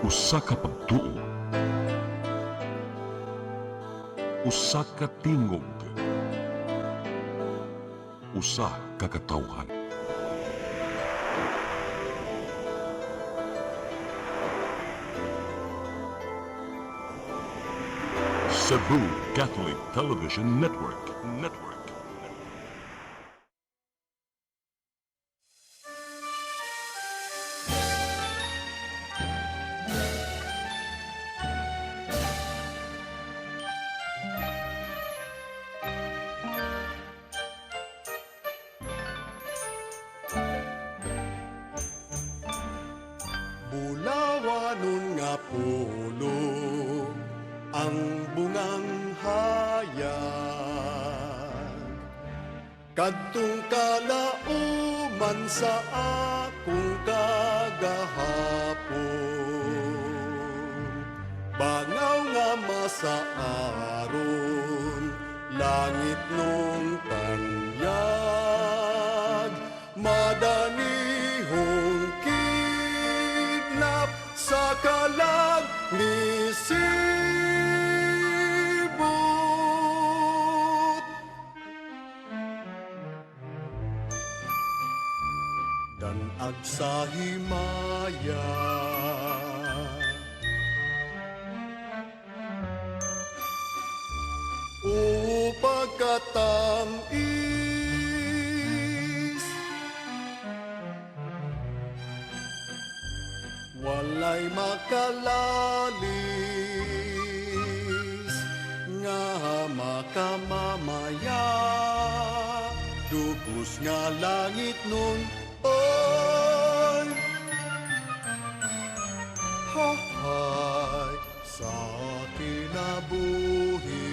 Usa ka pagtuo, usa ka tingog, usa ka katawhan. Cebu Catholic Television Network. Bulawanon nga pulo ang bungang hayag, kadtong kalauman sa akong kagahapon. Bangaw nga masaaron, langit nung tanyag, madanihong kidnap sa kalag ni Sibut. Danag sa himaya, pagkatamis, walay makalalis nga makamamaya, dugos nga langit nun oy hahay sa kinabuhi.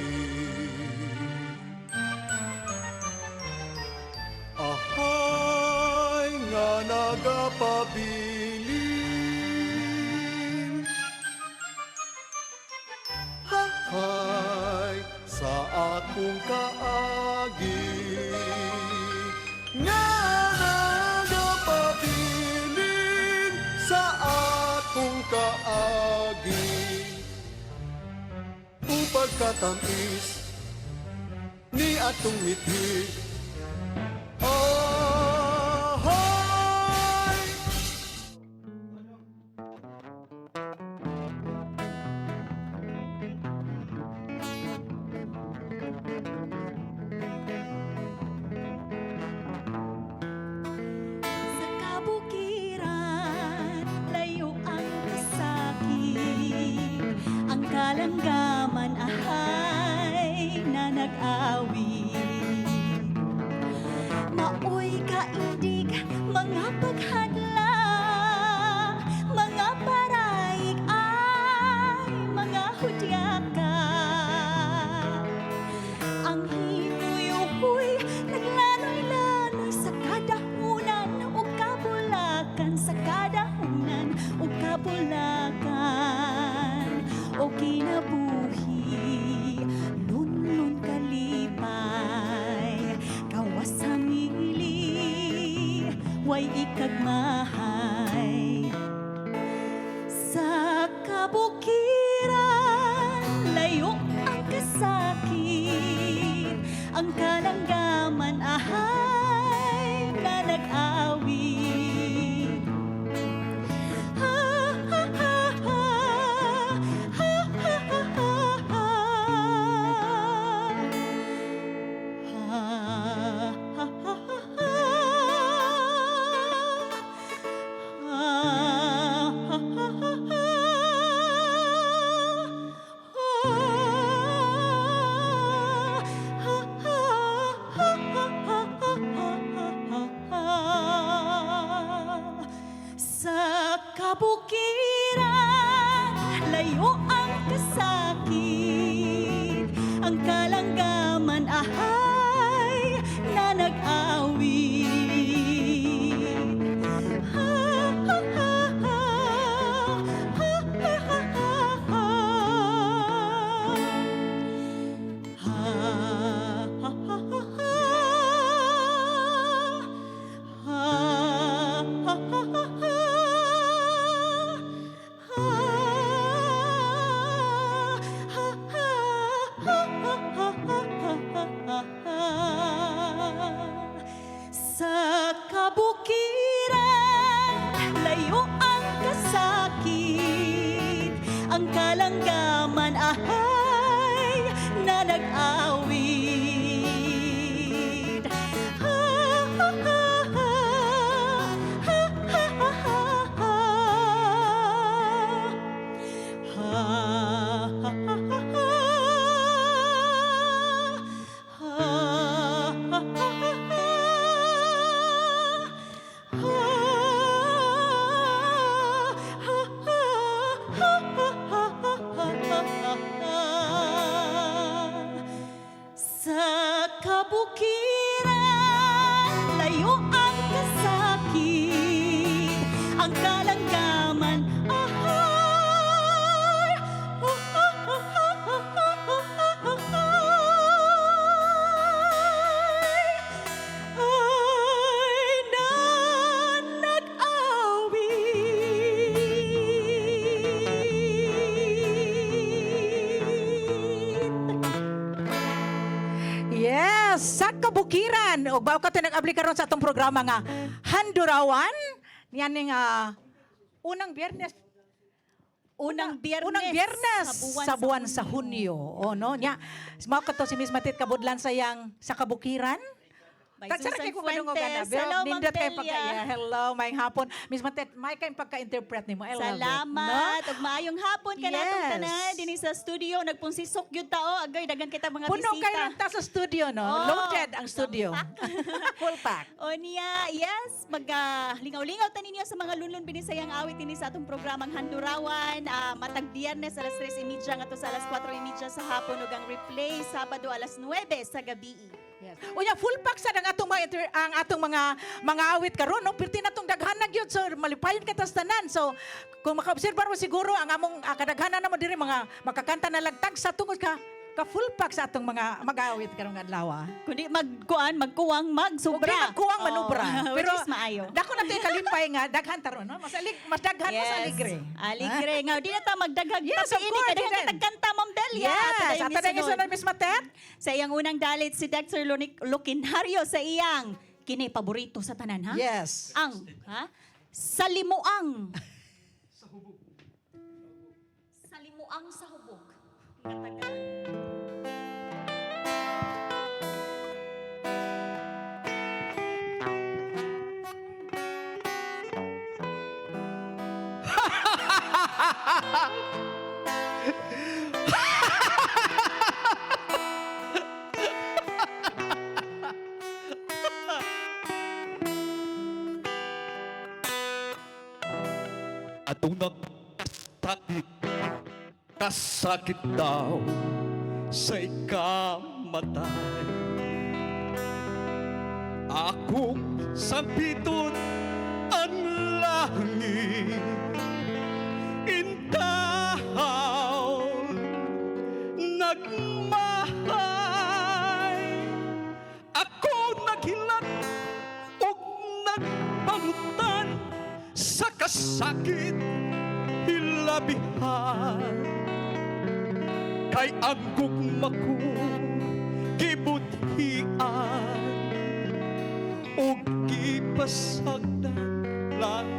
Ahay nga nagapabilin, hahay sa akong kaagi, nga nagapabilin sa akong kaagi. Upag katamis ni atong mithi, ahoy! Sa kabukiran, layo ang kasakit, ang kalanggaman ahay na nag-awit. Maoy kaindig, mga paghadlang, mga paraig ay mga hudyaka. Ang hinuy-uhoy, naglanoy-lanoy sa kadahunan o kabulakan, sa kadahunan o kabulakan. O kinabuhi, lunlun kalipay, kawas hamili, way ikagmahay. Sa kabukiran, layo ang kasakit, ang kalanggaman ahay na nag-awit. Sa kabukiran, layo ang kasakit, ang kalanggaman ahay na nag-awit. Ah ang kalanggaman ahay na nag-awit. Sa kabukiran, layo ang kasakit, ang kalanggaman, ahay, ay na nag-awit. Yes, sa kabukiran. O bago ka nag-abli karon sa atong programa nga Handurawan. Yan ning unang biyernes. Unang Biyernes sa buwan sa Hunyo. O no, nya. Mao kato si Miss Matit kabudlan sayang sa kabukiran. By Tagsara Susan kay ko kanong Fuentes. gana. Hello, Ma'am Nindot kay Delia. pagkaya. Hello, may hapon. Miss Matit, may kay pagka-interpret nimo. I love it. Salamat. Ug maayong hapon ka natong Yes. tanan dinhi sa studio. Nagpunsisok gyud tao. Agoy dagan kita mga Puno bisita. kayo ta sa studio, no? Oh, Loaded ang studio. Full pack. O niya, yes, lingaw-lingaw ta ninyo sa mga lunlun binisayang awit ini sa atong programang Handurawan. Matag Biyernes alas 3:30 ngadto sa alas 4:30 sa hapon ug ang replay Sabado alas 9 sa gabi. Yes. Unya full pack sa ang atong ang atong mga awit karon no pirti natong daghanag gyud so malipayon kita sa tanan. So kung makaobserbar mo siguro ang among kadaghanan namo diri mga makakanta na lagtag sa tungod ka full pack sa atong mga mag-awit karong adlaw. Kundi magkuwang, magsobra. Okay, magkuwang Oo, manubra. which is maayo. dako na tay kalipay nga daghan taron no. Mas daghan mo sa aligre. Aligre. Nga, di na ta magdaghag. Yes, of course, Kadaghan di kita kanta, Ma'am Delia. Yes, at tayo gisunod Miss Matet. Sa iyang unang dalit, si Dexter Lukinhario sa iyang kini paborito sa tanan, ha? Yes. Ang, ha? Salimuang. Salimuang sa hubog. Katagalan. Atong nagtakik, kasakit daw sa ikamatay. Akong sampiton ang langit, intahaw, nagmahay. Ako naghilat o nagpangutan sa kasakit hilabihan. Kay ang gugma ko gibuthian o gipasagdan lang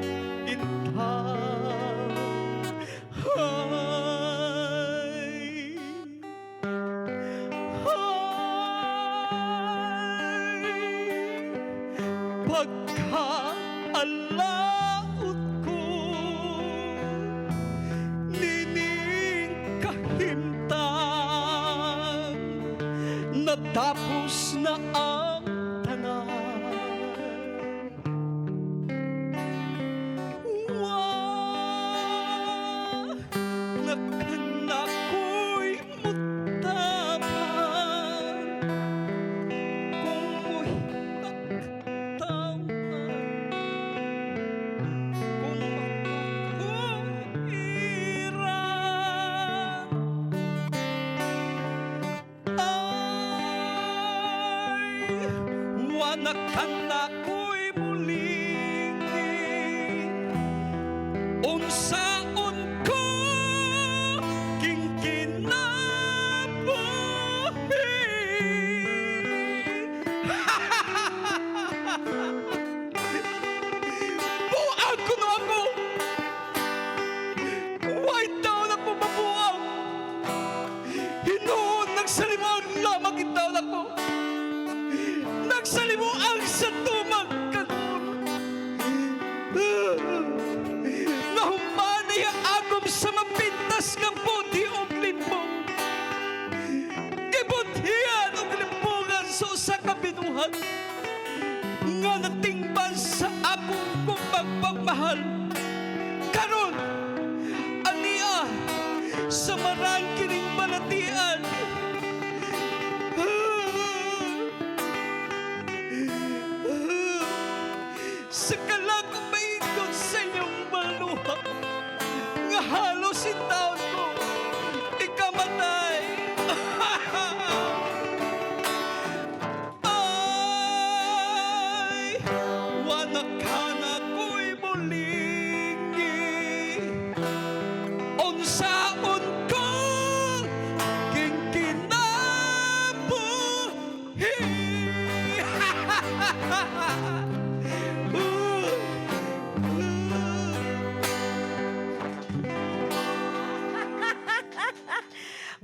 intaw. Ay, pagkaalaot ko nining kahimtang natapos na ang tanan. Nakanakoy mutapan kung mo'y nagtawan, kung ako'y iran. Ay, wanakanakoy muling unsaon ko buang ko no ako. Why daw na po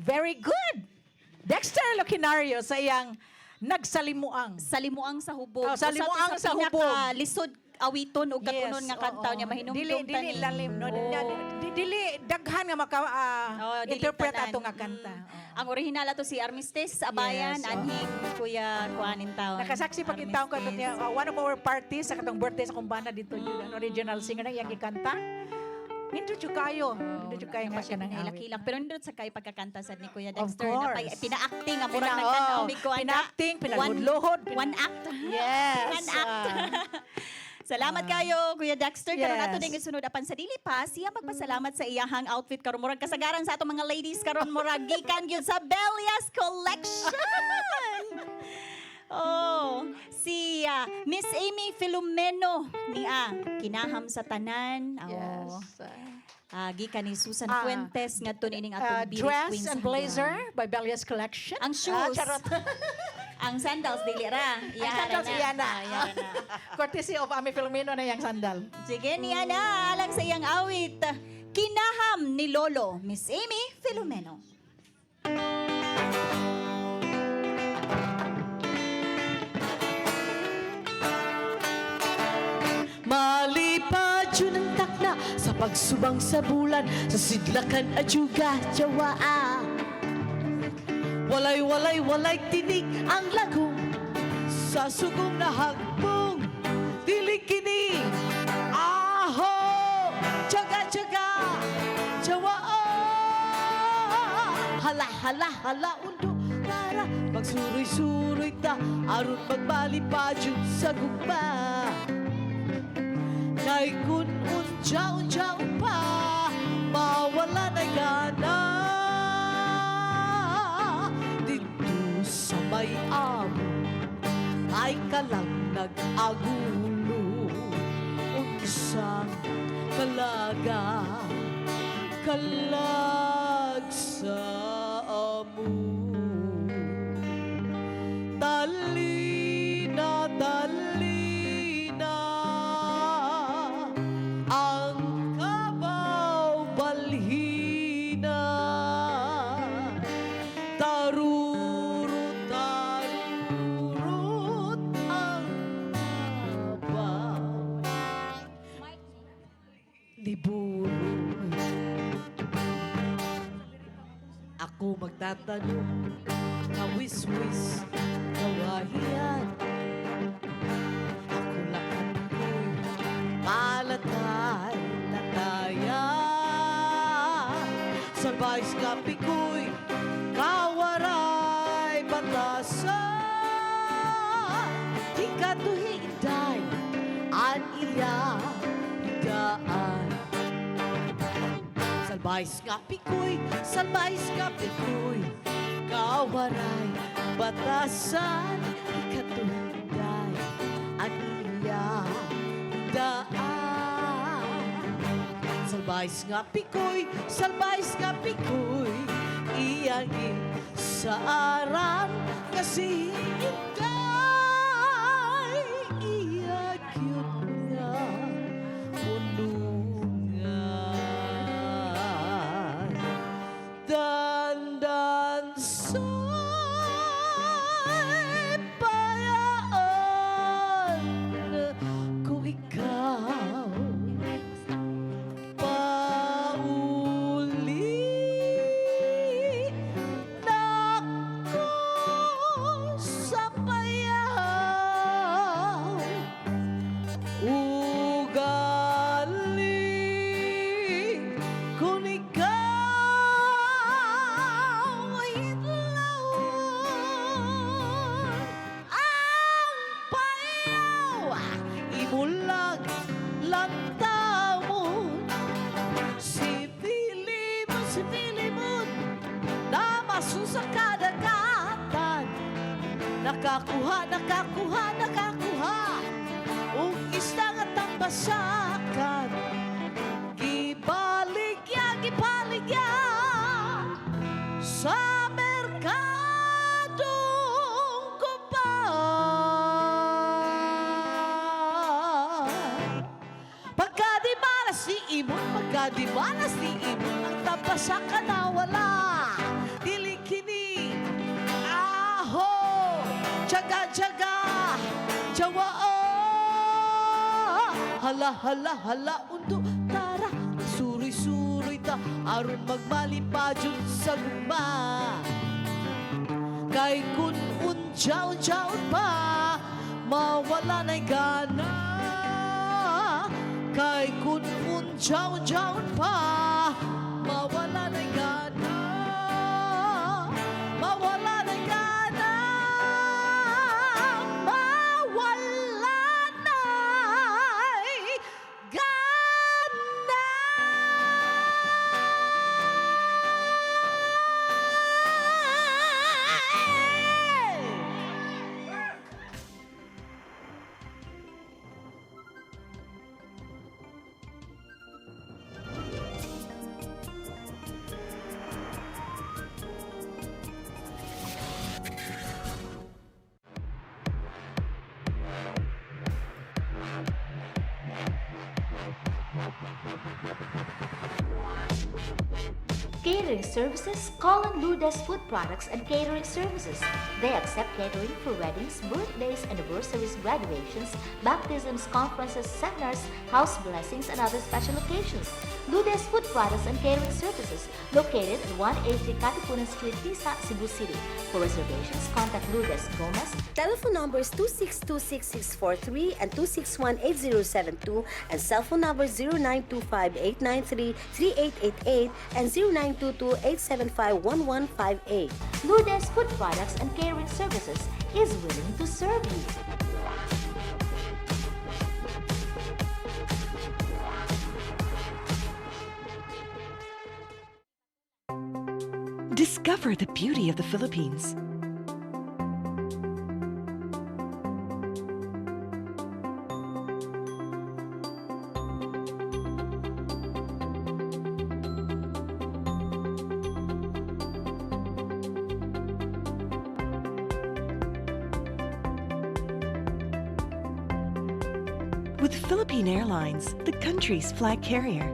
Very good. Dexter Lucinario sa iyang nagsalimuang. Salimuang sa hubog. Oh, Salimuang sa hubog. Lisod awiton o katunon nga kantaw niya mahinumdum Dili lalim no. Dili daghan nga maka dili interpret tanan. ato nga kanta. Ang original ato si Armistice Abayan, Yes, anhing Kuya Kuanin taon. Nakasaksi pa kita ko Armistice. one of our parties sa katong birthday sa kumbana dito ang original singer na iyang ikanta. Hindi jud kayo. Hindi jud kayo nga siya nang Ilak-ilak. Pero nindot sa kayo pagkakanta sa ni Kuya Of Dexter. course. Pina-acting. Ang murag Pina- nagtanaw. oh, Mig ko, pina-acting, pinaludluhod, One act. Yes. One act. Salamat kayo, Kuya Dexter. Karon Yes. ato din isunod apan sa dili pa, siya magpasalamat sa iyahang outfit karon murag kasagaran sa atong mga ladies karon murag gikan gyud sa Bellias Collection. Oh, si Miss Amy Filomeno niya kinaham sa tanan. Oh. Gikan ni Susan Fuentes ngadto ining atong Beauty Dress Queens and blazer by Bellias Collection. Ang shoes. Charot. Ang sandals dili ra. Ang sandals iyan na. Iyan na. Courtesy of Ami Filomeno na yung sandal. Sige niya na alang sa iyang awit. Kinaham ni Lolo, Miss Amy Filomeno. Malipad yun ang takna sa pagsubang sa bulan, sa sidlakan at yuga, jawaa. Walay tinig ang lagong sa sugong na hagbong. Dili kini aho, jaga, jawaa. Hala, undo para magsuroy-suroy ta aron magbalipad yun sa gugma. Kay kun unja pa, mawala na gana. Dito sa may amo, ay kalang nag-agulo. Unsang kalaga, kalag sa amo. Talina, ang kabaw balhina, tarurut ang kabaw liburo. Ako magtatanong, kawis-wis, kawahiyan. Ako lang ako'y palatay, latayan. Sabay skapi ko'y kawaray, batasan. Hikatuhi inday, an iya hidaan. Salbay skapi ko'y kawaray, batasan. Hikatuhi inday, an iya daan. Salbay nga pikoy, iyangin sa aran, kasi hintay, iyagyot nga punungan. Dandan sa payaan, kung ikaw pauli nako sa payaw ugali kung ikaw hitlawan ang payaw imulag lang tamon. Si Pilimon na masusa kadagatan, nakakuha ug isda nga tambasakan. Gibaligya sa merkadong kupan. Pagkadimanas ni Imon ang tapasakan na wala. Dili jaga, jawa. Hala, hala, hala, undo, tara, suroy-suroy ta, aron magmalipadyon sa gugma. Kay kun unjaw-jaw pa, mawala na'y gana. Kay kun unjaw-jaw pa, mawala na'y gana. Mawala na'y gana. Mawala na'y gana. Catering services, call on Lourdes Food Products and Catering Services. They accept catering for weddings, birthdays, anniversaries, graduations, baptisms, conferences, seminars, house blessings, and other special occasions. Lourdes Food Products and Catering Services, located at 183 Katipunan Street, Tisa, Cebu City. For reservations, contact Lourdes Gomez. Telephone numbers 2626643 and 2618072 and cell phone numbers 0925-893-3888 and 0922-875-1158. Lourdes Food Products and Catering Services is willing to serve you. Discover the beauty of the Philippines. With Philippine Airlines, the country's flag carrier.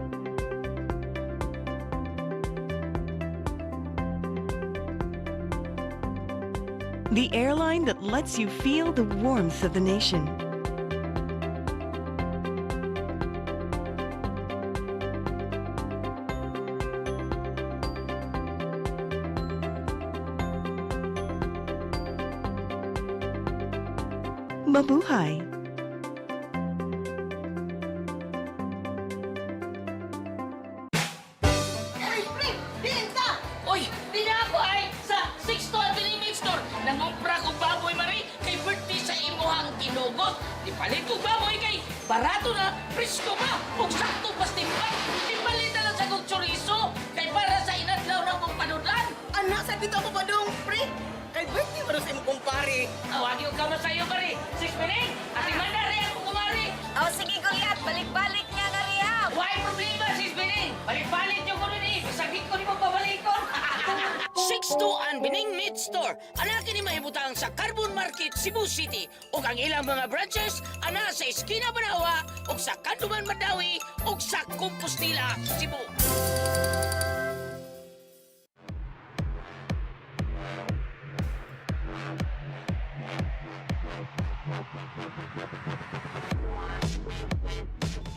The airline that lets you feel the warmth of the nation. Mabuhay! Oy, di na ako ay sa 6 to Avenue Meat Store. Nangumpra ko baboy, Mari, kay birthday sa imuhang tinugot. Ipalit ko baboy kay barato na, presko pa, ug sakto pas timpan. Ipalit na lang sa kong chorizo, kay para sa inadlaw na mong panudan. Anak, sa dito ako ba dong, pre? Kay birthday mo na sa imong kumpare. Awag yung kamo sa'yo, Mari. 6 minutes, ati manda rin ako kumari. Oh, sige, Goliath. Balik-balik niya na rin, ha? Why problema, 6 minutes? Balik-balik yung kuno ni, sakit ko ni mo pabalikon. 6 to Anbining Meat Store. Anak ni mahibutang sa Carbon Market, Cebu City. Ug ang ilang mga branches, ana sa Esquina Banawa, ug sa Kanduman Madawi, ug sa Compostela, Cebu.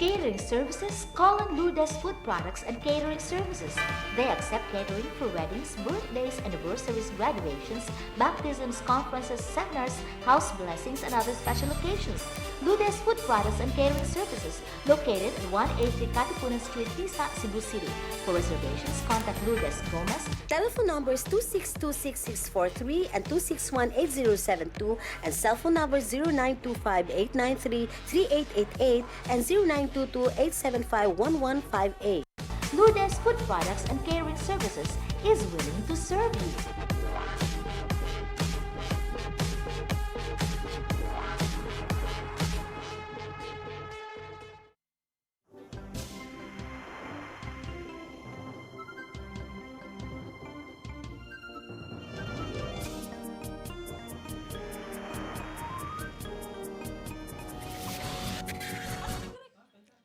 Catering Services, call on Lourdes Food Products and Catering Services. They accept catering for weddings, birthdays, anniversaries, graduations, baptisms, conferences, seminars, house blessings, and other special occasions. Lourdes Food Products and Catering Services, located at 183 Katipunan Street, Tisa, Cebu City. For reservations, contact Lourdes Gomez. Telephone numbers 2626643 and 2618072 and cell phone numbers 0925-893-3888 and 0922-875-1158. Lourdes Food Products and Catering Services is willing to serve you.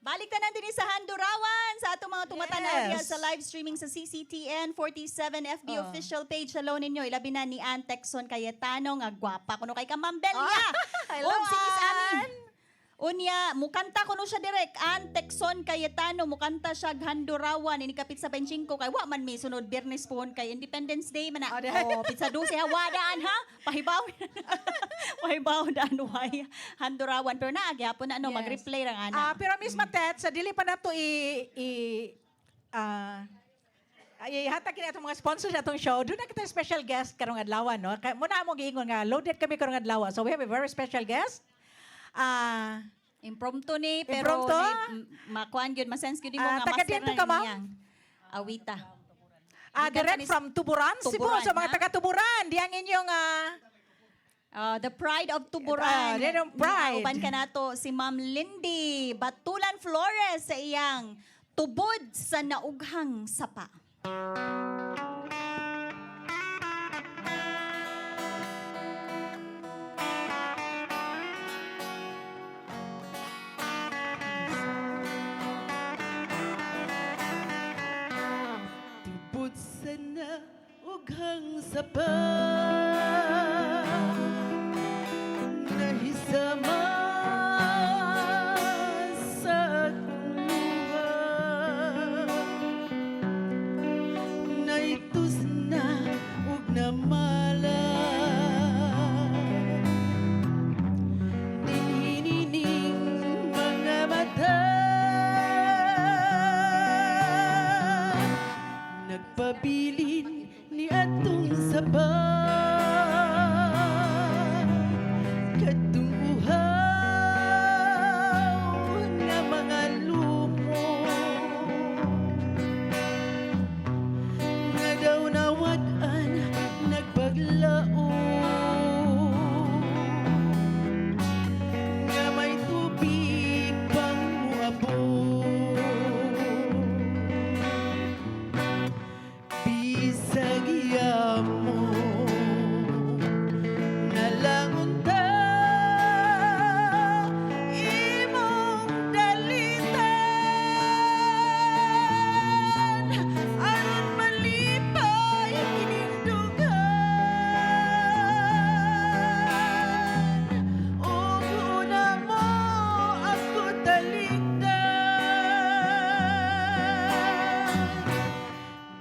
Balik tanan din sa Handurawan sa atong mga tumatanan Yes. sa live streaming sa CCTN 47 FB official page alone ninyo. Ilabi na ni Ann Texon Cayetano nga gwapa kuno kay ka Ma'am Belia. Hello, Og si Miss Ami. Ann. Unya, mukanta ko no siya direk. Ann Texon Cayetano, mukanta siya Handurawan. Inikapit sa 25 kay wa man may sunod Biyernes pohon kay Independence Day man na. Oh, di- Pizza 12 hawadaan ha. Pahibaw. Pahibaw daan way Handurawan. Pero naagyapon na ano, Yes. mag-replay lang ana. Pero Miss Matet, sa dili pa na to ihatag kini atong mga sponsors sa atong show. Doon na kita special guest karong adlaw, no? Muna mo giingon nga loaded kami karong adlaw. So we have a very special guest. Impromptu ni, pero Impromptu? makuan yun, masense yun mo nga Taga master dito na ka, ma'am? iniyang awita. Direct from Tuburan, Cebu. Tuburan, So mga ha? taga Tuburan, di ang inyong The Pride of Tuburan. yan ang pride. Uban ka na to, si Ma'am Lindy Batulan Flores sa iyang Tubod sa Naughang Sapa. Tubod sana ughang sapa nahisama sa luha naitus na ug namala ninining mga mata nagpabilin ni atong saba kadtong uhaw nga mga lumo nga daw nawad-an nagpaglao nga may tubig pang muabot bisag mo nalangunta imong dalitan aron malipay kining dugan ug una mo ako talikdan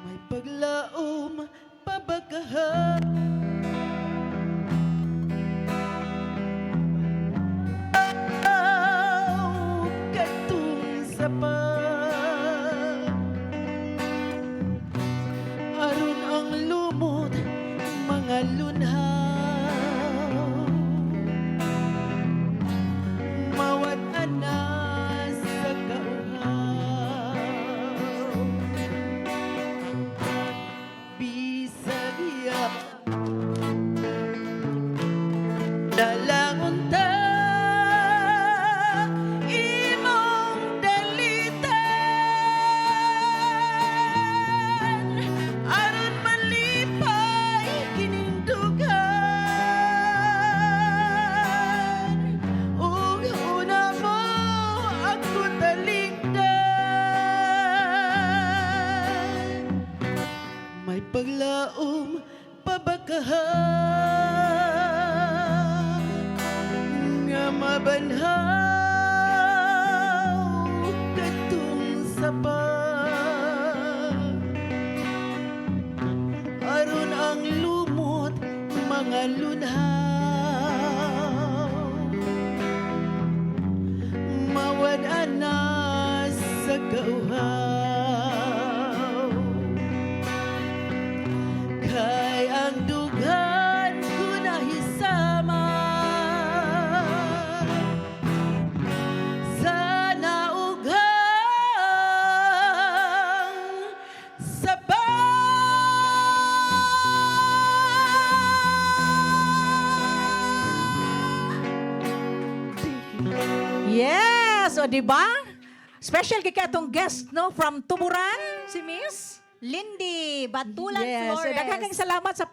may paglaom pabagahan katong sapa aron ang lumot mga lunhaw mawat anas sa kauhaw bisag dalangon ta imong dalitan aron malipay kining dugan ug una mo ako talikdan may paglaom pabakahan nga mabanhaw katong sapa aron ang lumot mga lunhaw mawad anas sa kauhaw kay ang dugan ko nahisama sa naughang sapa. Yes, o di ba? Special kay atong guest no from Tuburan, si Miss Lindy Batulan Yes, Flores. daghang salamat sa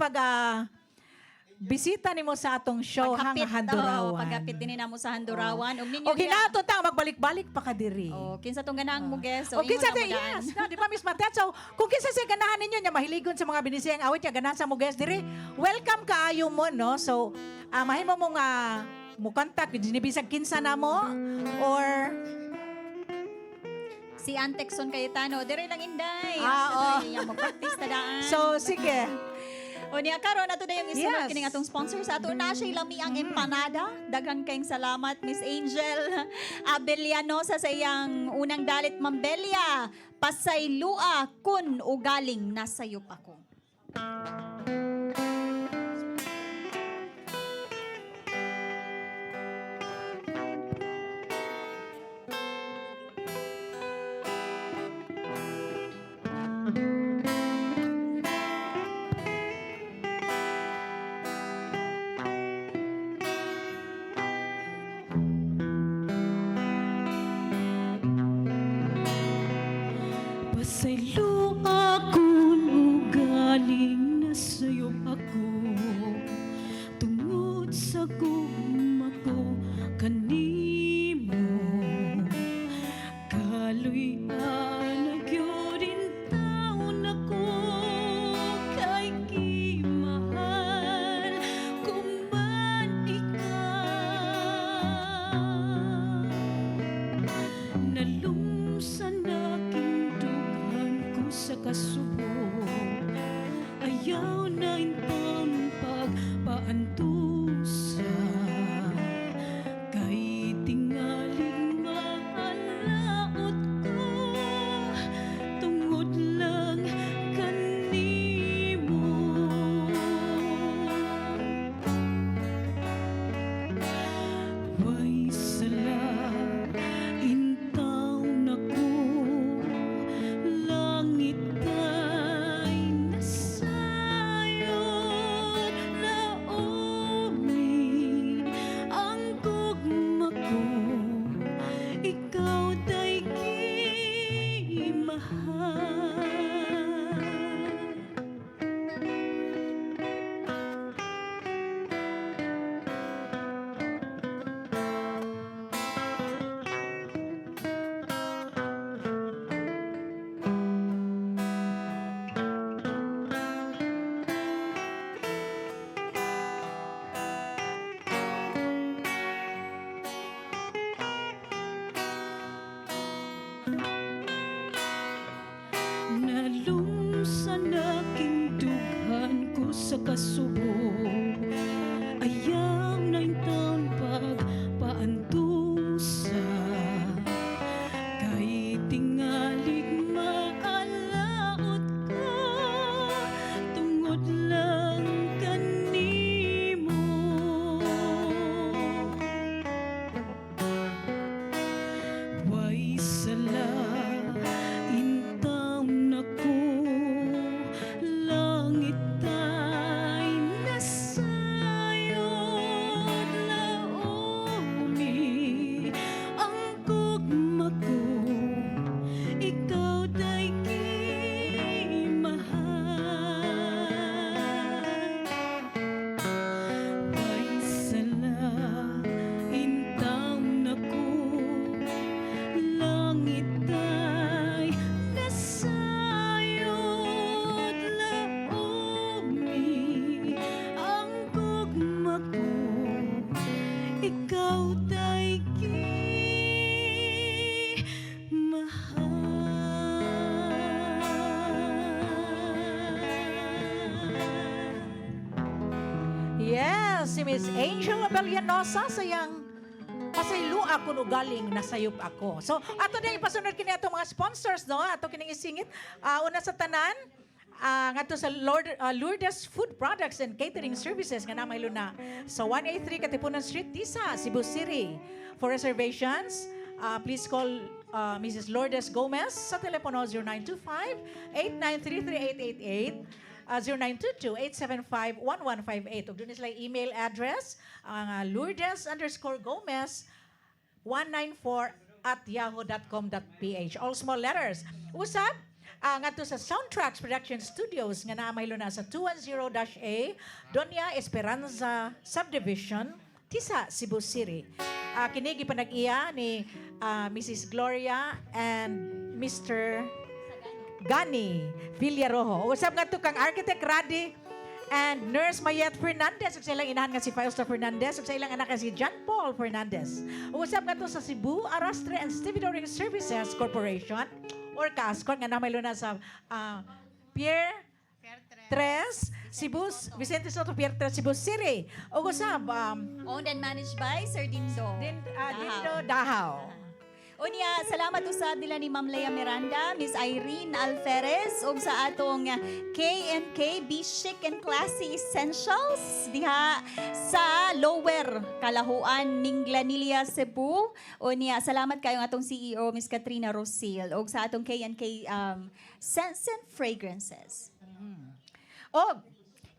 bisita nimo sa atong show hang Handurawan. Pagkapit din na mo sa Handurawan. Og ninyo O ginaton ta magbalik-balik pa ka diri. Oh, kinsa tong ganang mo guest. O kinsa te yes, no, di ba Miss Matet? So, kung kinsa sa ganahan ninyo nya mahiligon sa mga binisayang awit nya ganahan sa mo guest diri, welcome kaayo mo no. So, mahimo mong mo contact dinibisag kinsa na mo or si Antexon Cayetano, dire lang inday. Oo. Iya mo practice ta daan. so sige. O niya karon ato na yung isunod Yes. kining atong sponsor sa ato na siya lami ang empanada. Daghang kayong salamat Miss Angel Abeliano sa iyang unang dalit Mambelia. Pasaylua kun ugaling nasayop ako. Pasaylo akong ugaling na sa'yo ako tungod sa gugma ko kanimo kaloy nagyurin taon ako kay kimahal kuman ikaw nalumsan aking dughan ko sa kasubo ayaw na intang pagpaantusa kay tingaling maalaot ko tungod lang kanimo way sala intaw na ko langit ay nasayod na umi ang gugma ko ikaw day mahal. Nalumsan aking dughan ko sa kasubo ayaw na intang pagpaantusa kay tingalig maalaot ko tungod lang kanimo way sala intaw na ko langit ay nasayod na umi ang gugma ko ikaw day mahal way sala intaw na ko langit ay nasayod na umi ang gugma ko ikaw day mahal. Yes, si Miss Angel Abelianosa sa iyang pasaylo ako ugaling nasayop ako. So, ato na ipasunod kini ato mga sponsors, no? Ato kining isingit. Una sa tanan, ngadto sa Lourdes Food Products and Catering Services nga namay na sa 183 Katipunan Street, Tisa, Cebu City. For reservations, please call Mrs. Lourdes Gomez sa telepono 0925-893-3888, 0922-875-1158. Ug doon sila email address, Lourdes_Gomez 194 @yahoo.com.ph. All small letters. Usab, nga to sa Soundtracks Production Studios nga naamay na sa 210-A Doña Esperanza Subdivision, Tisa, Cebu City. Kinigi panag-iya ni Mrs. Gloria and Mr. Gani Villarojo. Usap nga to kang Architect Radi and Nurse Mayet Fernandez. Ug sa ilang inahan nga si Fausto Fernandez. Ug sa ilang anak nga si John Paul Fernandez. Usap nga to sa Cebu Arrastre and Stevedoring Services Corporation or Cascor nga namay na sa Pierre Tres, Cebu, Vicente Soto Pierre Tres, Cebu City. Ug usab Owned and managed by Sir Dindo. Dindo Dahaw. Unya, salamat usab nila ni Ma'am Lea Miranda, Miss Irene Alferez, ug sa atong K&K Be Chic and Classy Essentials diha sa Lower Kalahuan, Minglanilla, Cebu. Unya, salamat kayo atong CEO, Miss Katrina Rosil, ug sa atong K&K Scents and Fragrances. Oh,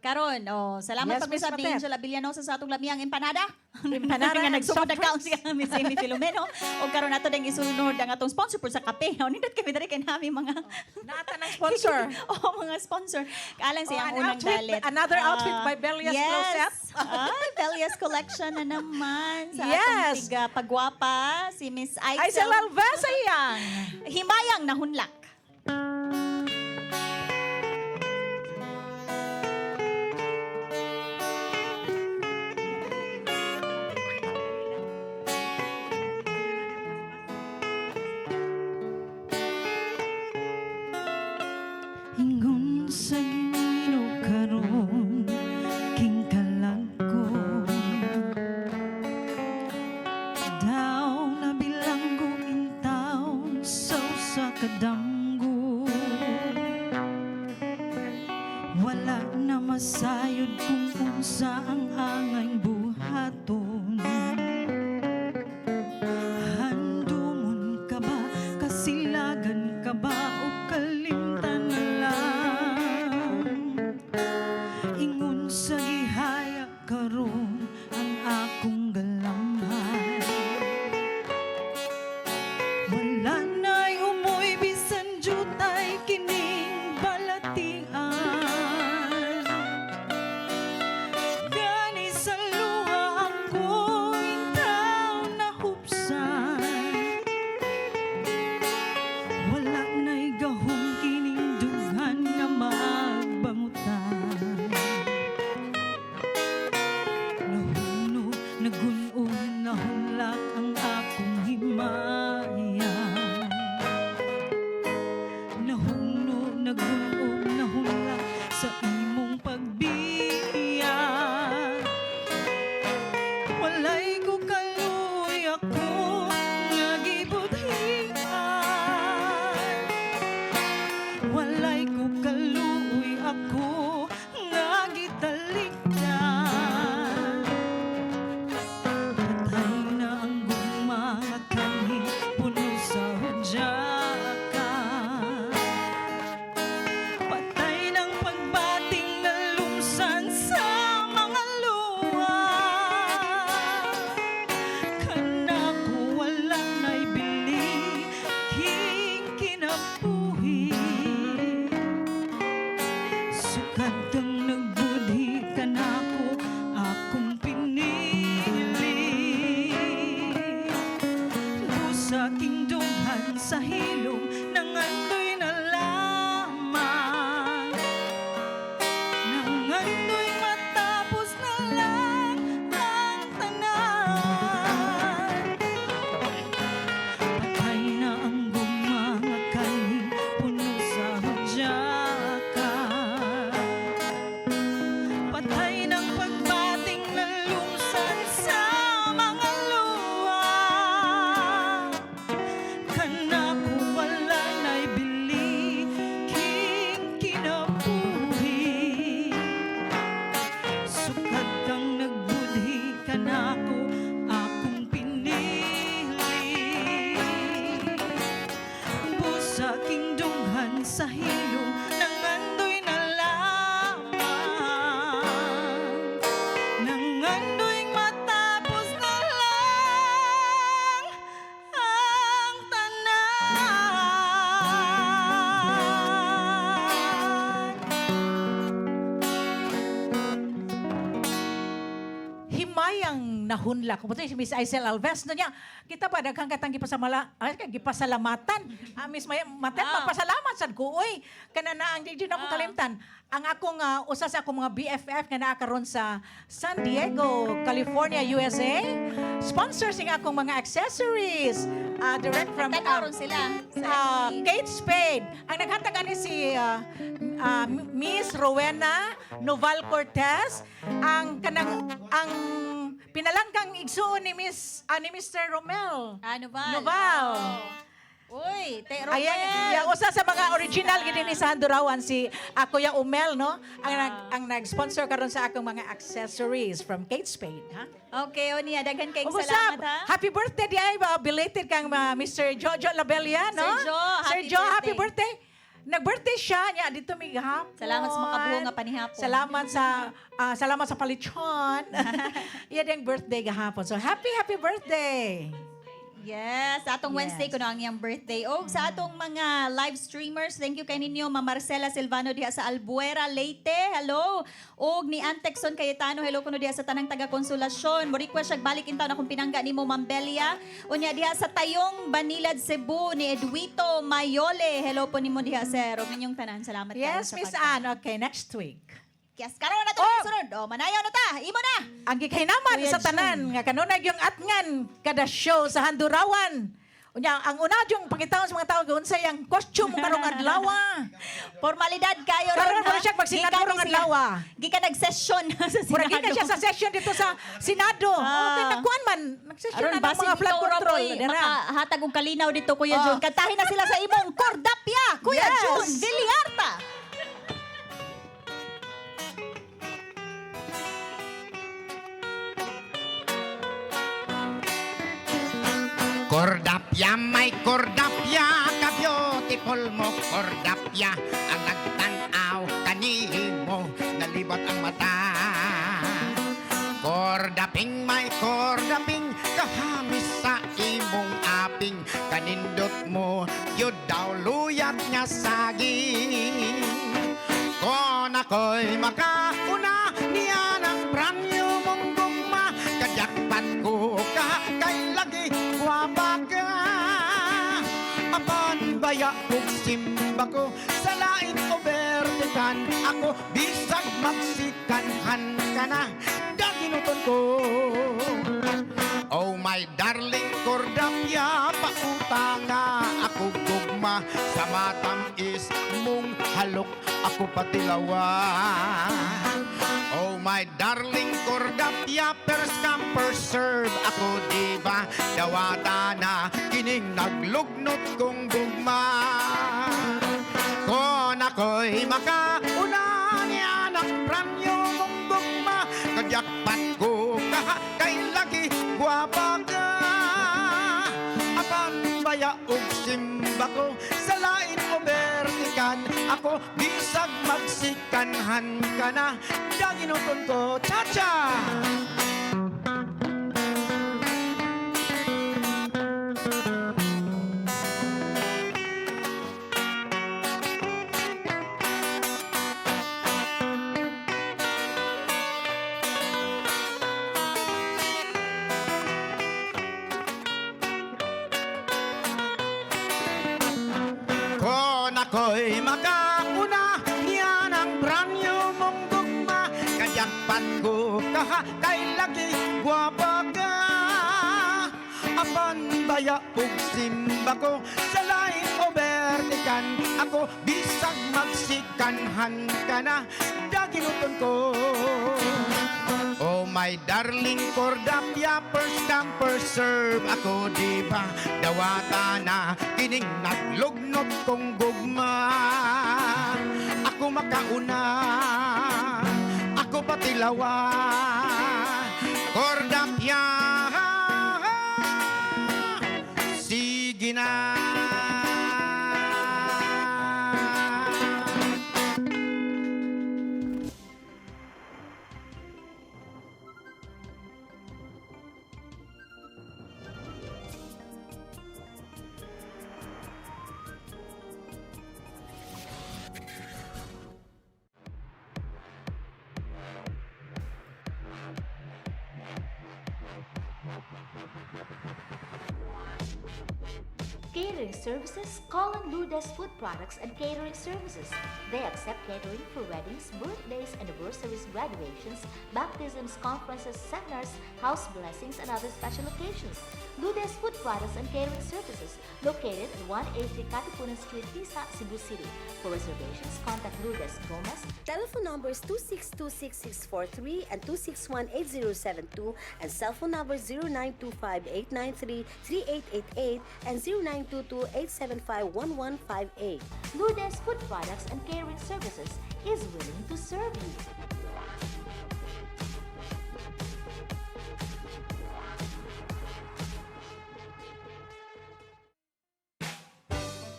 Karon, salamat Yes, pag Miss usab ni Matet. Angela Villanosa sa atong lamiang empanada. Empanada nga and nagsugod soft na kaon siya Miss Amy Filomeno. O karon nato ding isunod ang atong sponsor po sa kape. Nindot kami diri kay nami mga naata ng sponsor. mga sponsor. Kaalang siya ang an unang outfit, dalit. another outfit by Belias yes. Closet. Belias Collection na naman sa Yes. atong tiga pagwapa si Miss Aisel Alvesa yang. Himayang nahunlak. Ingon sa Ginoo karon king kalagko daw na bilanggo in town sa usa ka damgo wala na masayod kung unsa ang angay buhaton handumon ka ba kasilagan ka ba o kalimtan na lang ingon sa gihaya karon ang akong galamhan wala na'y umoy bisan jutay kining balatian gani sa luha ako ikaw nahupsan wala na'y gahong kining dughan nga magbangutan nahuno nagun-on nahulak ang akong himaya nahuno nagun-on nahulak sa imong pagbiya walay ko kaluy ako nga gibudhian walay ko kaluy ako nga gitalikdan patay na ang gugma nga kanhi puno sa hudyaka patay ng pagbating na lumsan sa mga luha kanako wala na'y bili king kinabuhi sukad kang nagbudhi kanako akong pinili busa king dunghan sa hilom nangandoy na lamang nangandoy matapos na lang ang tanan patay na ang gumanga kaning puno sa hudyaka patay ng pagbating na lumsan sa mga luha kanako wala na'y bili king kinabuhi sukad kang nagbudhi kanako akong pinili busa king dunghan sa hilom nangandoy na lamang nangandoy matapos na lang ang tanan nahunla. Kung si Miss Aisel Alves, no niya, kita pa, daghang katang gipasalamatan. Miss Matan, magpasalamat sad ko. Uy, kana na ang di ako kalimtan. Ang akong, usa sa akong mga BFF nga naakaroon sa San Diego, California, USA. Sponsors ng akong mga accessories. Direct from Tanaron sila. Kate Spade. Ang naghatag ani si Miss Rowena Noval Cortez. Ang pinalanggang igsuon ni Mr. Romel. Noval. Noval. Uy, te Romel. Ayan, usa sa mga original gid ni sa Handurawan si Kuya Umel, no? Ang nag-sponsor karon sa akong mga accessories from Kate Spade, ha? Okay, o niya, daghan kayong Ubusab. salamat, ha? Happy birthday di ay belated kang Mr. Jojo Labella, no? Sir Jo, Happy birthday. Nag-birthday siya niya dito may gahapon. Salamat sa makabuo nga panihapon. Salamat sa palichon. Iya ding birthday gahapon. So happy birthday. Yes, sa atong Wednesday kuno ang iyang birthday. O sa atong mga live streamers, thank you kay ninyo, Ma'am Marcela Silvano diha sa Albuera, Leyte. Hello. Og ni Antexon Cayetano, hello kuno diha sa tanang taga Konsolasyon. Mo request siya balik intaw na kung pinangga nimo Ma'am Belia. Unya diha sa Tayong Banilad, Cebu ni Edwito Mayole. Hello po nimo diha sir. Og ninyong tanan. Salamat kayo Yes, sa Miss pag- Anne. Okay, next week. Yes, karon na to sunod. O manayaw na ta. Imo na. Ang gikahinaman Kuya sa tanan nga kanunay yung atngan kada show sa Handurawan. Unya, ang una yung pangitawon sa mga tao unsay ang costume karong adlaw. Formalidad kayo Karon ha? mo siya magsinado Gikan rong siya- adlaw. Gikan nag-session sa Mura Senado. ka siya sa session dito sa Senado. Okay, nagkuhan man. Nag-session Aron na ng basi mga flood dito control. Roboy, Dira. makahatag og kalinaw dito Kuya Oh. Jun. Kantahin na sila sa imong Cordapia, Kuya Yes. Jun Villarta. Cordapia, may Cordapia, ka-beautiful mo Cordapia, ang nagtanaw kanimo, nalibot ang mata. Cordaping, may Cordaping, kahamis sa imong aping, kanindot mo, yun daw luyat nga saging. Kon ako'y makauna, niya ng pranyo mong gugma, kajakpat ko ka, kay lagi guwapa ka. Apan baya kong simba ko, sa lain o bertikan, ako bisag magsikanhan ka na, daginuton ko. Oh my darling Cordapia, pautanga ako gugma, sa matamis mong halok ako patilawa. Oh my darling Cordapia, first come first serve ako diba, dawata na kining naglugnot kong gugma. Kon ako'y makauna niya ng pranyo mong gugma, kajakpat ko ka, kay lagi guwapa ka. Apan baya og simba ko, sa lain o bertikan, ako bisag magsikanhan ka na, daginuton ko, cha-cha! Kon ako'y makauna, niya ng pranyo mong gugma, kajakpat ko ka, kay lagi guwapa ka. Apan baya og simba ko, sa lain o bertikan, ako bisag magsikanhan ka na, daginuton ko. Oh my darling Cordapia, first come first serve ako diba, dawata na kining naglugnot kong gugma. Ako makauna, ako patilawa, Cordapia, sige na. Catering services, call on Lourdes Food Products and Catering Services. They accept catering for weddings, birthdays, anniversaries, graduations, baptisms, conferences, seminars, house blessings, and other special occasions. Lourdes Food Products and Catering Services, located at 183 Katipunan Street, Tisa, Cebu City. For reservations, contact Lourdes Gomez. Telephone numbers 2626643 and 2618072 and cell phone numbers 0925-893-3888 and 0922-875-1158. Lourdes Food Products and Catering Services is willing to serve you.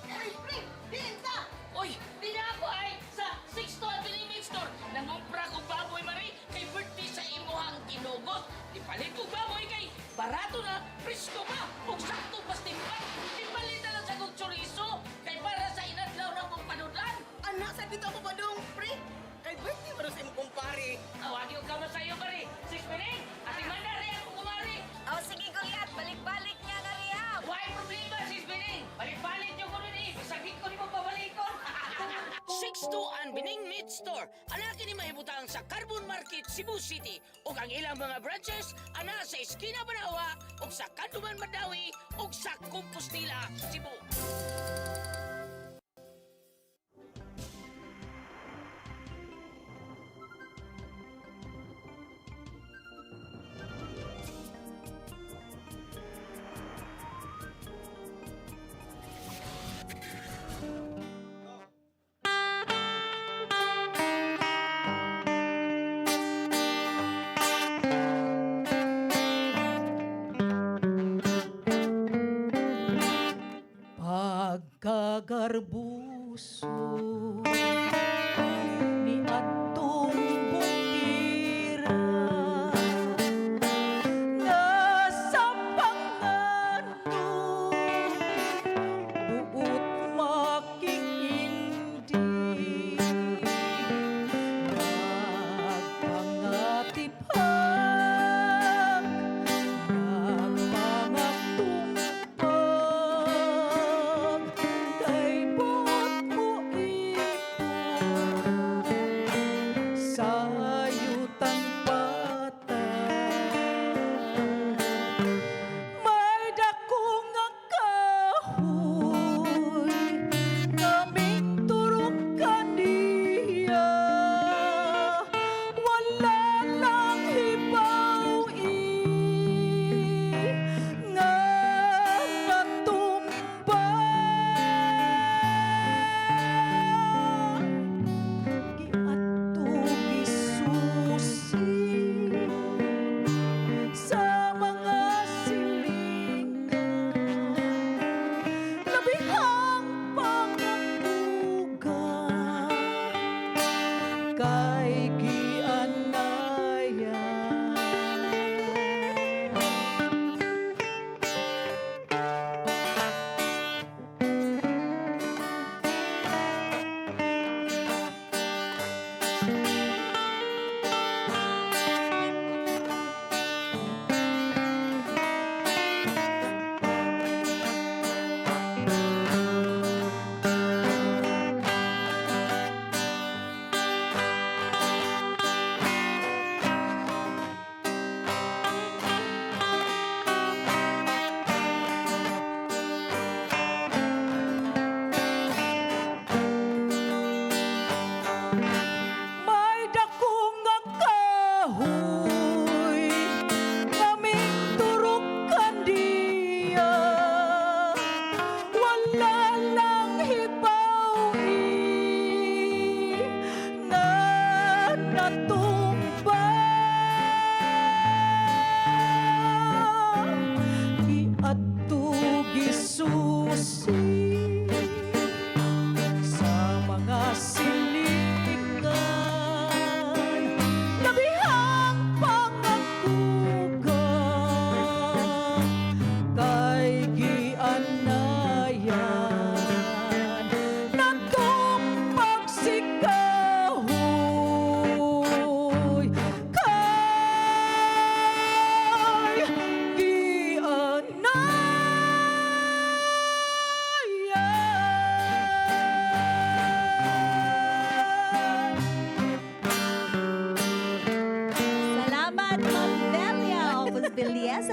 Ay, pre! Pinta! Uy, di na ako ay sa 6 to Convenience Store. Nangumpra ko baboy mari kay birthday sa imuhang kinugot. Ipalit ko baboy kay barato na, presko pa, ug sakto pas timbang. Ipalit na lang sa kong chorizo kay para sa inadlaw na mong panudan. Anak, sa dito ako ba dong, pre? Kay birthday ba sa imong kumpare? Awagi ko ka sa'yo mari. Sis Pining, ating mandari ako kumari. O sige, Goliath, balik-balik niya na riya. Why problema, Sis Pining? Balik-balik niyo ko rin eh. Bisagit ko ni mo pabalikon. 6-2 Bining Meat Store. Anakin ni mahibutang sa Carbon Market, Cebu City. O ang ilang mga branches, ana sa Eskina Banawa, o sa Kanduman Madawi, o sa Compostela, Cebu. Pagkagarbuso ni atong bukira nga sa panganto buot makikindi nagpangatipag nagpangatumpag kay buot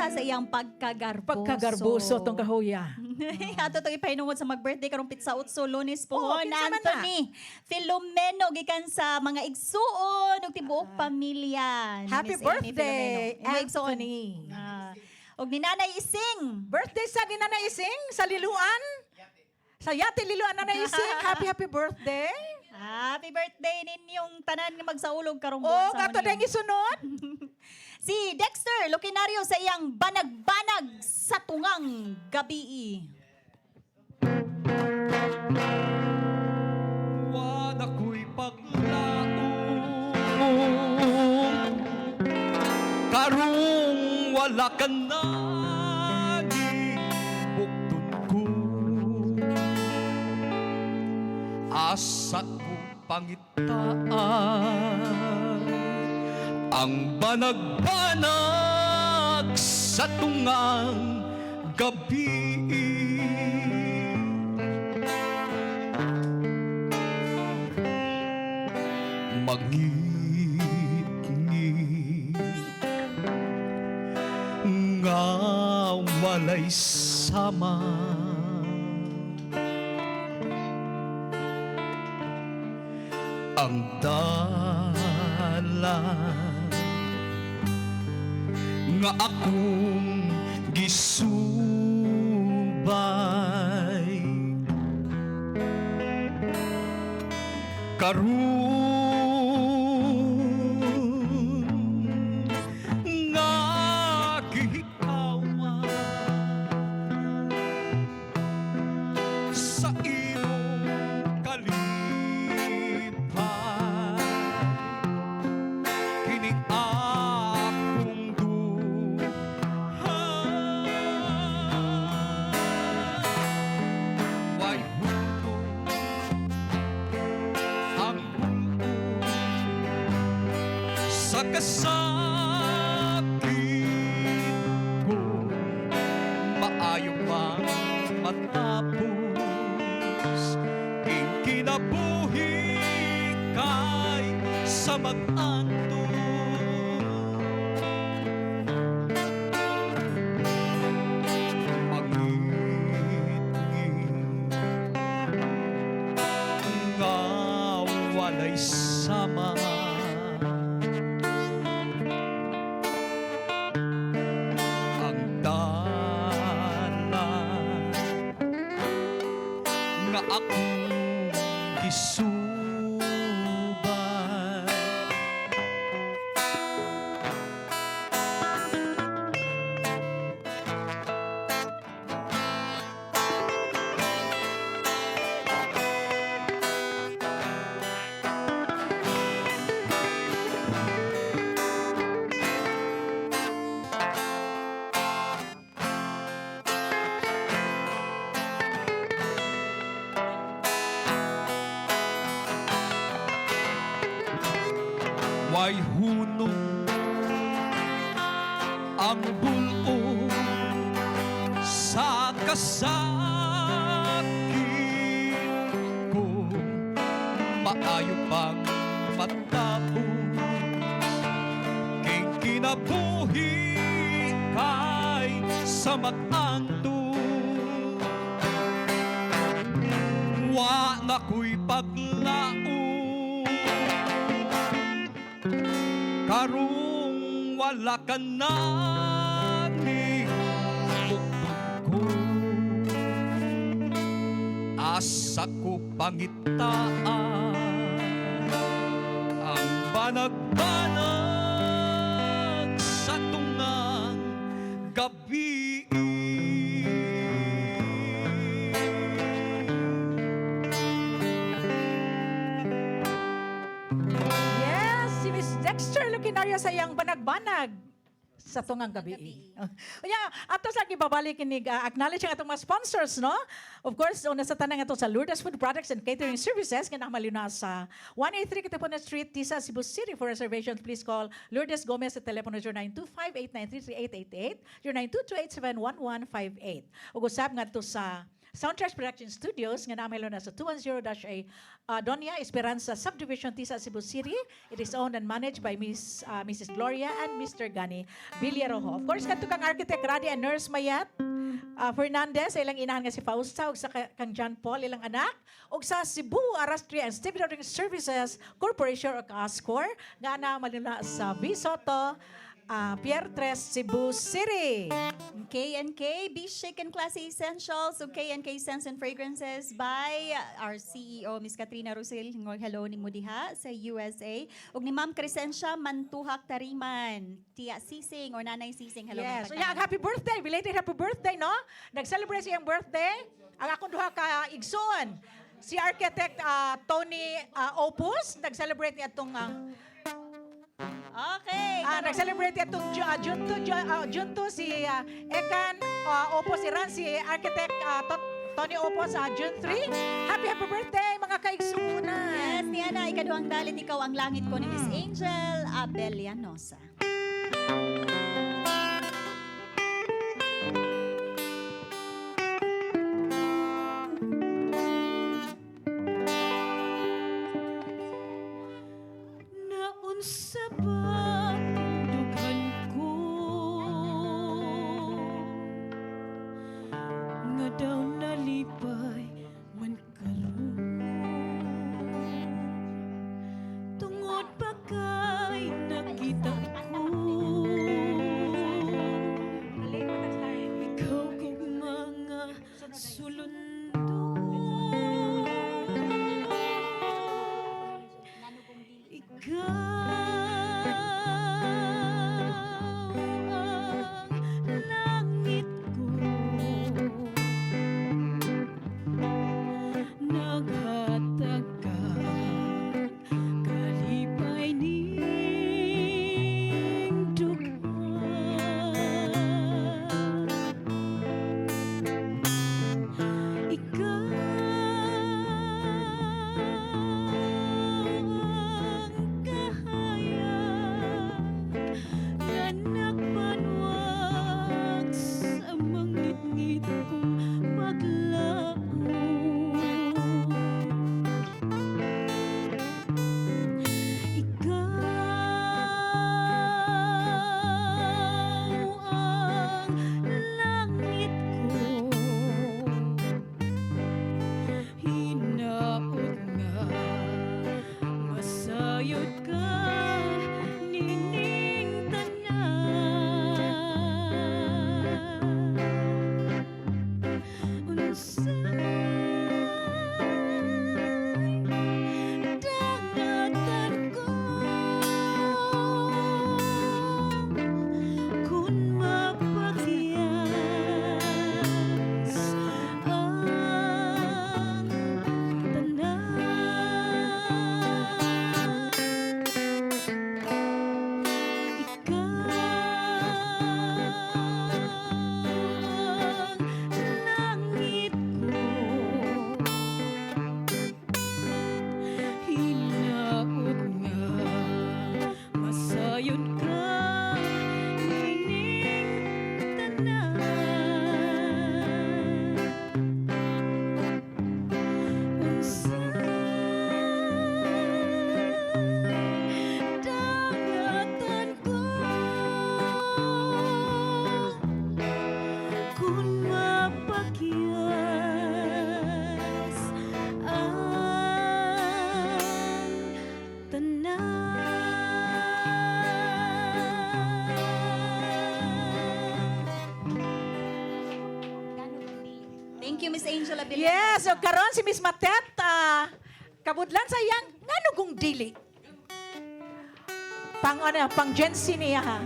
sa iyang pagkagarboso. Pagkagarboso tong kahuya. Ato to ipahinungod sa mag-birthday karong Pitsa Utso Lunes po. Oh, kinsa man na? Anthony Filomeno gikan sa mga igsuon ug tibuok pamilya. ni Happy Miss Amy birthday, Filomeno. Mga igsuon. Anthony. Og ni Nanay Ising. Birthday sa ni Nanay Ising sa Liluan. Sa Yate Liluan Nanay Ising. Happy birthday. Happy birthday ninyong tanan nga magsaulog karong Oh, buwan sa kato Hunyo. dang isunod. Si Dexter Luquinario sa iyang banag-banag sa tungang gabi. Wala ko'y paglaong karong wala ka na bukton ko asa ko pangitaan ang banag-banag sa tungang gabi. Mangit-ngit nga walay sama ang dalan nga akong gisubay karon nga gihikawan sa imong kalipay kini akong duha way huto ang buo sa kasakit ko maayo pang matapos ing kinabuhi kay sa mag-anto mangit-ngit nga walay sama ang dalan nga akong gisubay way hunong ang bulo sa kasakit ko maayo pang matapos king kinabuhi kay sa mag-anto wa na ko'y paglaong karong wala ka na ni bukton ko asa ko pangitaan ang banag-banag sa tungang gabi. Yes, si Miss Dexter Luquinario sa iyang banag-banag sa tungang gabi. Yeah, ato sa gibabalik kinig acknowledge ang atong mga sponsors, no? Of course, una sa tanang ato sa Lourdes Food Products and Catering Services nga namalina sa 183 Katipunan Street, Tisa, Cebu City. For reservations, please call Lourdes Gomez sa telepono 0925-893-3888, 0922-871-158. Ug usab nga to sa Soundtracks Production Studios nga namelo na sa 210-A Doña Esperanza Subdivision, Tisa, Cebu City. It is owned and managed by Mrs. Gloria and Mr. Gani Villarojo. Of course, kanto kang architect Radi and Nurse Mayat Fernandez, sa ilang inahan nga si Fausta, ug sa kang John Paul, ilang anak, ug sa Cebu Arastri and Stevedoring Services Corporation o Ascor, nga na malula sa Visoto, Pierre Tres, Cebu City. K&K, Be Chic and Classy Essentials, so K&K Scents and Fragrances by our CEO, Miss Katrina Rosel. Hello ni Mudiha sa USA. Ug ni Ma'am Crescencia Mantuhak Tariman, Tia Sising or Nanay Sising. Hello. Yes. mga So, yeah, pagkain. happy birthday. Belated happy birthday, no? Nag-celebrate siyang birthday. Ang akong duha ka igsoon. Si architect Tony Opus, nag-celebrate niya itong Okay. nag-celebrate niya itong Junto si Ekan Opus Iran, si architect Tony Opus June 3. Happy birthday, mga kaigsuunan. Yes, Tiana, ikaduhang dalit ikaw ang langit ko ni Miss Angel Abelianosa. Naunsa ba tindugan ko nga daw nalipay man karon tungod pa kay nakita ko ikaw kong mga langit ko naghatag ka kalipay ning dughan ikaw masayod ka nining tanan unsay dangatan ko kun mapagyas ang tanan langit ko hinaot nga masayod ka nining tanan unsay dangatan ko kun mapagyas ang tanan. Thank you, Miss Angel Abelianosa. Yes, so karon si Miss Matet, kabudlan sa iyang ngano kung dili. Pang Gen Z niya ha.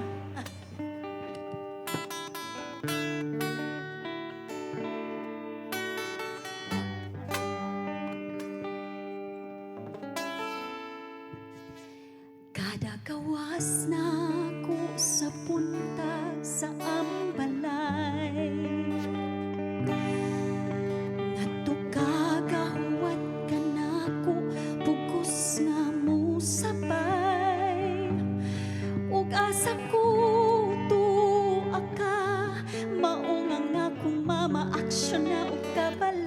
Kada kawas na ko sa punta sa ambalay ngadto kagahuwat ka nako pugos nga mo sabay ug asa ko tuwa ka mao nga akong mama aksyon na og kabala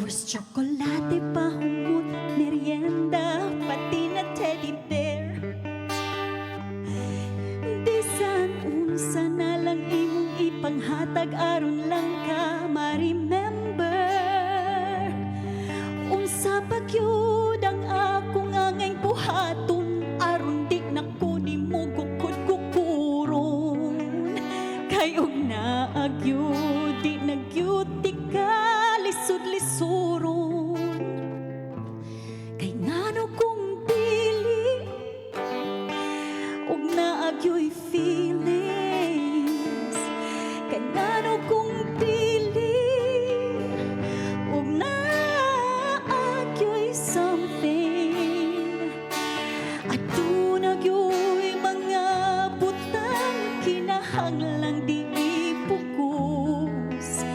course, chocolate, pahumot, merienda, pati na teddy bear. Bisan unsa na lang imong ipanghatag aron lang ka ma-remember. Unsa pa gyud ang akong angay buhaton aron di na ko nimo gukod-gukuron. Kay og naagyud di nagyud di ka lisod-lisuron. Kay ngano kung dili og naagyo'y feelings. Kay ngano kung dili og naagyo'y something. Aduna gyo'y mga butang kinahanglang di ipugos.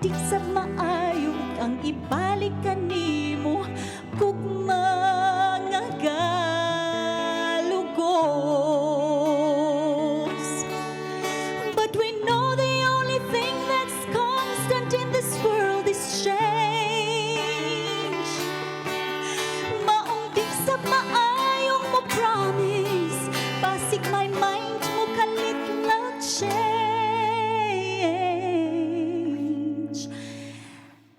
Di sa maayo ang ibalik kanimo kung mga galugos. But we know the only thing that's constant in this world is change. Maong di sa maayong mo promise, basig my mind mo kalit lang change.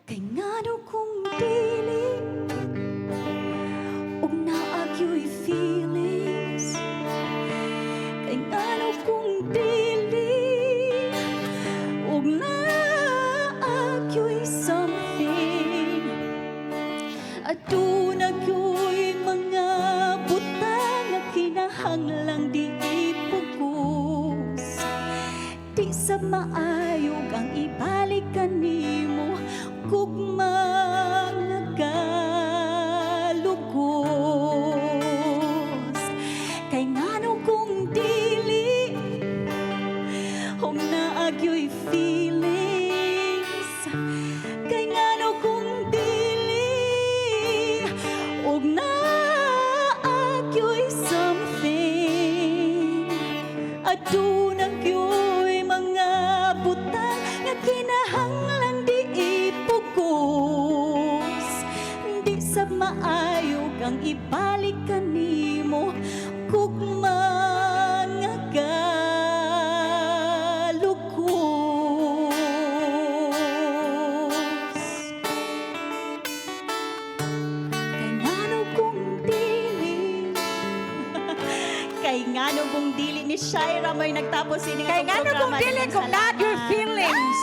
Kay ngano kung dili og naagyo'y feelings. Kay ngano kung dili og naagyo'y something. Aduna gyo'y mga butang nga kinahanglang di ipugos. Di sa maayog ang ibalik kanimo kung mga galugos. Kay ngano kung dili og naagyo'y feelings. Kay ngano kung dili og naagyo'y something. Aduna gyo'y mga butang nga kinahanglang di ipugos. Di sa maayog ang ibalik kanimo kung mga galugos. Kay ngano kung dili kay ngano kung dili ni Shaira mo'y nagtapos ini Kay nga ngano kung dili kung not your feelings.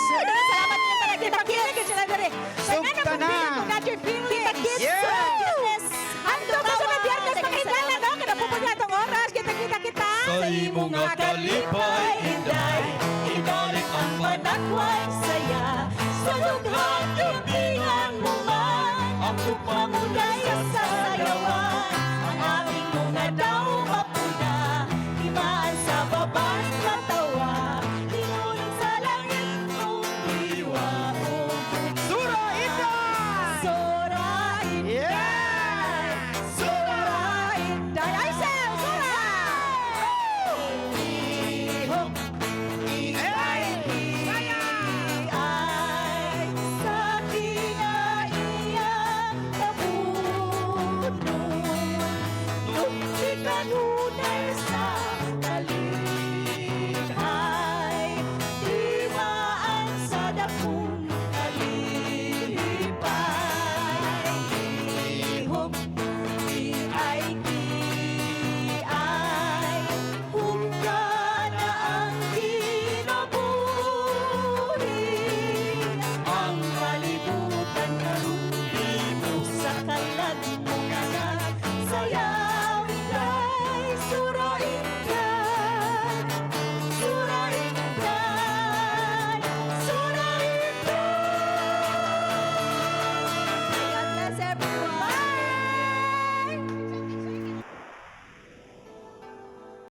Salamat niyo para Kita-kita sila dere. Kay ngano Sugta kung dili na. kung not your feelings. Yeah. Ando pa sa mga biyernes pakinggan na no? Kada pupunta itong oras. Kita-kita kita. Sa imong nga kalipay, Inday, ibalik ang panakway saya. Sa lugar, ibingan mo man ang upang unay sa sayawan. Ang aming mga daw